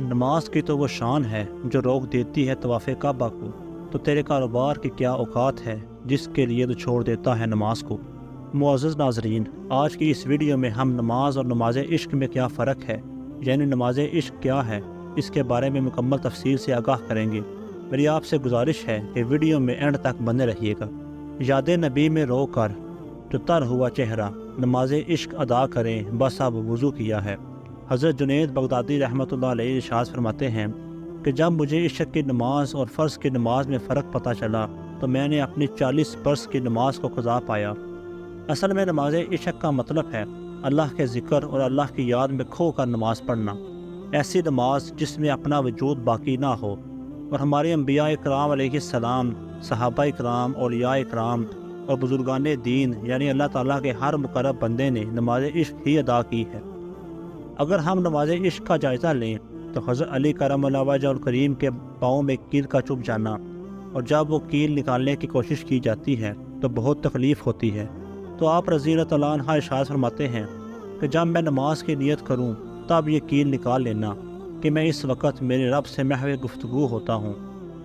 نماز کی تو وہ شان ہے جو روک دیتی ہے طواف کعبہ کو، تو تیرے کاروبار کی کیا اوقات ہے جس کے لیے تو چھوڑ دیتا ہے نماز کو۔ معزز ناظرین، آج کی اس ویڈیو میں ہم نماز اور نماز عشق میں کیا فرق ہے، یعنی نماز عشق کیا ہے، اس کے بارے میں مکمل تفصیل سے آگاہ کریں گے۔ میری آپ سے گزارش ہے کہ ویڈیو میں اینڈ تک بنے رہیے گا۔ یاد نبی میں رو کر جو تر ہوا چہرہ، نماز عشق ادا کریں بس اب وضو کیا ہے۔ حضرت جنید بغدادی رحمۃ اللہ علیہ ارشاد فرماتے ہیں کہ جب مجھے عشق کی نماز اور فرض کی نماز میں فرق پتہ چلا تو میں نے اپنی 40 برس کی نماز کو قضا پایا۔ اصل میں نماز عشق کا مطلب ہے اللہ کے ذکر اور اللہ کی یاد میں کھو کر نماز پڑھنا، ایسی نماز جس میں اپنا وجود باقی نہ ہو۔ اور ہمارے انبیاء اکرام علیہ السلام، صحابہ اکرام، اولیاء اکرام اور بزرگان دین یعنی اللہ تعالیٰ کے ہر مقرب بندے نے نماز عشق ہی ادا کی ہے۔ اگر ہم نماز عشق کا جائزہ لیں تو حضرت علی کرم اللہ وجہ الکریم کے پاؤں میں کیل کا چبھ جانا، اور جب وہ کیل نکالنے کی کوشش کی جاتی ہے تو بہت تکلیف ہوتی ہے۔ تو آپ رضی اللہ تعالیٰ عنہ ارشاد فرماتے ہیں کہ جب میں نماز کی نیت کروں تب یہ کیل نکال لینا کہ میں اس وقت میرے رب سے محو گفتگو ہوتا ہوں،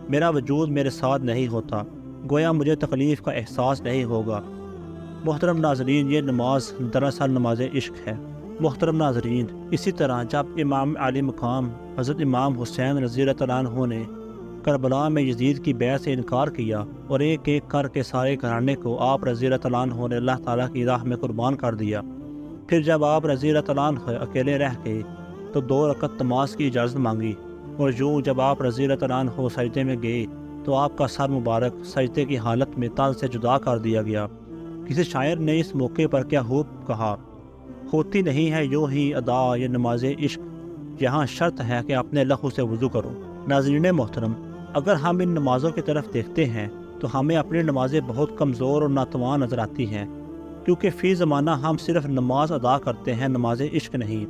میرا وجود میرے ساتھ نہیں ہوتا، گویا مجھے تکلیف کا احساس نہیں ہوگا۔ محترم ناظرین، یہ نماز دراصل نماز عشق ہے۔ محترم ناظرین، اسی طرح جب امام عالی مقام حضرت امام حسین رضی اللہ تعالیٰ عنہ نے کربلا میں یزید کی بیعت سے انکار کیا اور ایک ایک کر کے سارے گھرانے کو آپ رضی اللہ تعالیٰ عنہ نے اللہ تعالیٰ کی راہ میں قربان کر دیا، پھر جب آپ رضی اللہ تعالیٰ عنہ اکیلے رہ گئے تو 2 رکعت نماز کی اجازت مانگی، اور یوں جب آپ رضی اللہ تعالیٰ عنہ سجدے میں گئے تو آپ کا سر مبارک سجدے کی حالت میں تن سے جدا کر دیا گیا۔ کسی شاعر نے اس موقع پر کیا خوب کہا، ہوتی نہیں ہے یوں ہی ادا یہ نماز عشق، یہاں شرط ہے کہ اپنے لہو سے وضو کرو۔ ناظرین محترم، اگر ہم ان نمازوں کی طرف دیکھتے ہیں تو ہمیں اپنی نمازیں بہت کمزور اور ناتوان نظر آتی ہیں، کیونکہ فی زمانہ ہم صرف نماز ادا کرتے ہیں، نماز عشق نہیں۔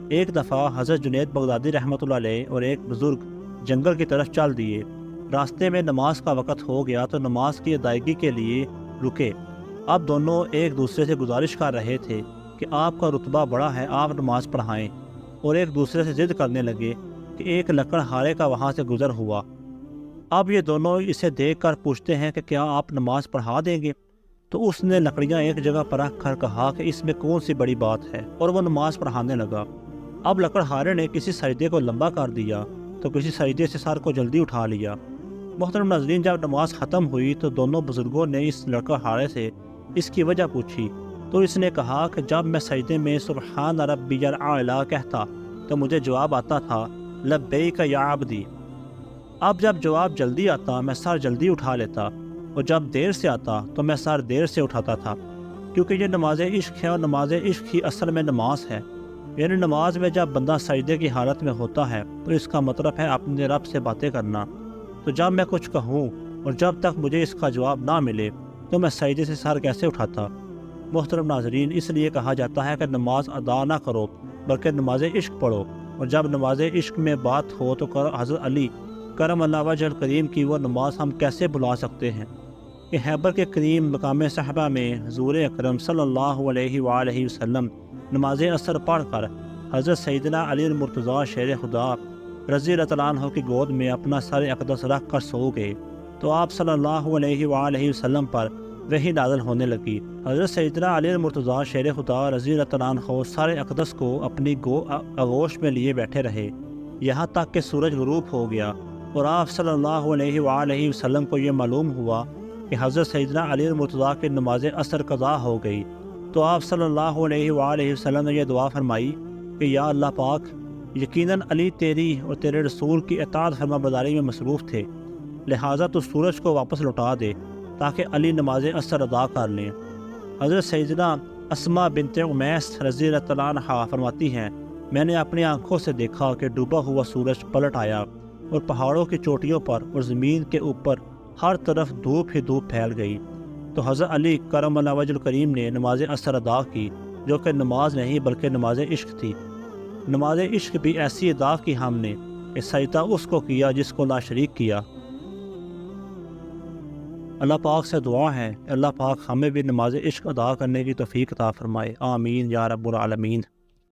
ایک دفعہ حضرت جنید بغدادی رحمۃ اللہ علیہ اور ایک بزرگ جنگل کی طرف چل دیے۔ راستے میں نماز کا وقت ہو گیا تو نماز کی ادائیگی کے لیے رکے۔ اب دونوں ایک دوسرے سے گزارش کر رہے تھے کہ آپ کا رتبہ بڑا ہے، آپ نماز پڑھائیں، اور ایک دوسرے سے ضد کرنے لگے کہ ایک لکڑ ہارے کا وہاں سے گزر ہوا۔ اب یہ دونوں اسے دیکھ کر پوچھتے ہیں کہ کیا آپ نماز پڑھا دیں گے؟ تو اس نے لکڑیاں ایک جگہ پر رکھ کر کہا کہ اس میں کون سی بڑی بات ہے، اور وہ نماز پڑھانے لگا۔ اب لکڑ ہارے نے کسی سجدے کو لمبا کر دیا تو کسی سجدے سے سر کو جلدی اٹھا لیا۔ محترم ناظرین، جب نماز ختم ہوئی تو دونوں بزرگوں نے اس لکڑ ہارے سے اس کی وجہ پوچھی، تو اس نے کہا کہ جب میں سجدے میں سبحان ربی الاعلی کہتا تو مجھے جواب آتا تھا لبیک یا عبدی۔ اب جب جواب جلدی آتا میں سر جلدی اٹھا لیتا، اور جب دیر سے آتا تو میں سر دیر سے اٹھاتا تھا، کیونکہ یہ نماز عشق ہے، اور نماز عشق ہی اصل میں نماز ہے۔ یعنی نماز میں جب بندہ سجدے کی حالت میں ہوتا ہے تو اس کا مطلب ہے اپنے رب سے باتیں کرنا۔ تو جب میں کچھ کہوں اور جب تک مجھے اس کا جواب نہ ملے تو میں سجدے سے سر کیسے اٹھاتا؟ محترم ناظرین، اس لیے کہا جاتا ہے کہ نماز ادا نہ کرو بلکہ نماز عشق پڑھو، اور جب نماز عشق میں بات ہو تو حضرت علی کرم اللہ وجہ الکریم کی وہ نماز ہم کیسے بھلا سکتے ہیں کہ خیبر کے کریم مقام صحابہ میں حضور اکرم صلی اللہ علیہ وآلہ وسلم نماز عصر پڑھ کر حضرت سیدنا علی المرتضیٰ شیر خدا رضی اللہ تعالیٰ عنہ کی گود میں اپنا سر اقدس رکھ کر سو گئے تو آپ صلی اللہ علیہ وآلہ وسلم پر وحی نازل ہونے لگی۔ حضرت سیدنا علی المرتضیٰ شیر خدا رضی اللہ تعالیٰ عنہ سر اقدس کو اپنی آغوش میں لیے بیٹھے رہے یہاں تک کہ سورج غروب ہو گیا، اور آپ صلی اللہ علیہ وآلہ وسلم کو یہ معلوم ہوا کہ حضرت سیدنا علی المرتضیٰ کی نماز عصر قضا ہو گئی۔ تو آپ صلی اللہ علیہ وآلہ وسلم نے یہ دعا فرمائی کہ یا اللہ پاک، یقیناً علی تیری اور تیرے رسول کی اطاعت فرما برداری میں مصروف تھے، لہٰذا تو سورج کو واپس لوٹا دے تاکہ علی نماز عصر ادا کر لیں۔ حضرت سیدنا اسما بنت امیس رضی اللہ تعالیٰ عنہا فرماتی ہیں، میں نے اپنی آنکھوں سے دیکھا کہ ڈوبا ہوا سورج پلٹ آیا اور پہاڑوں کی چوٹیوں پر اور زمین کے اوپر ہر طرف دھوپ ہی دھوپ پھیل گئی۔ تو حضرت علی کرم اللہ وجہ الکریم نے نماز عصر ادا کی، جو کہ نماز نہیں بلکہ نماز عشق تھی۔ نماز عشق بھی ایسی ادا کی ہم نے کہ سجدہ اس کو کیا جس کو لا شریک کیا۔ اللہ پاک سے دعا ہے، اللہ پاک ہمیں بھی نماز عشق ادا کرنے کی توفیق عطا فرمائے، آمین یا رب العالمین۔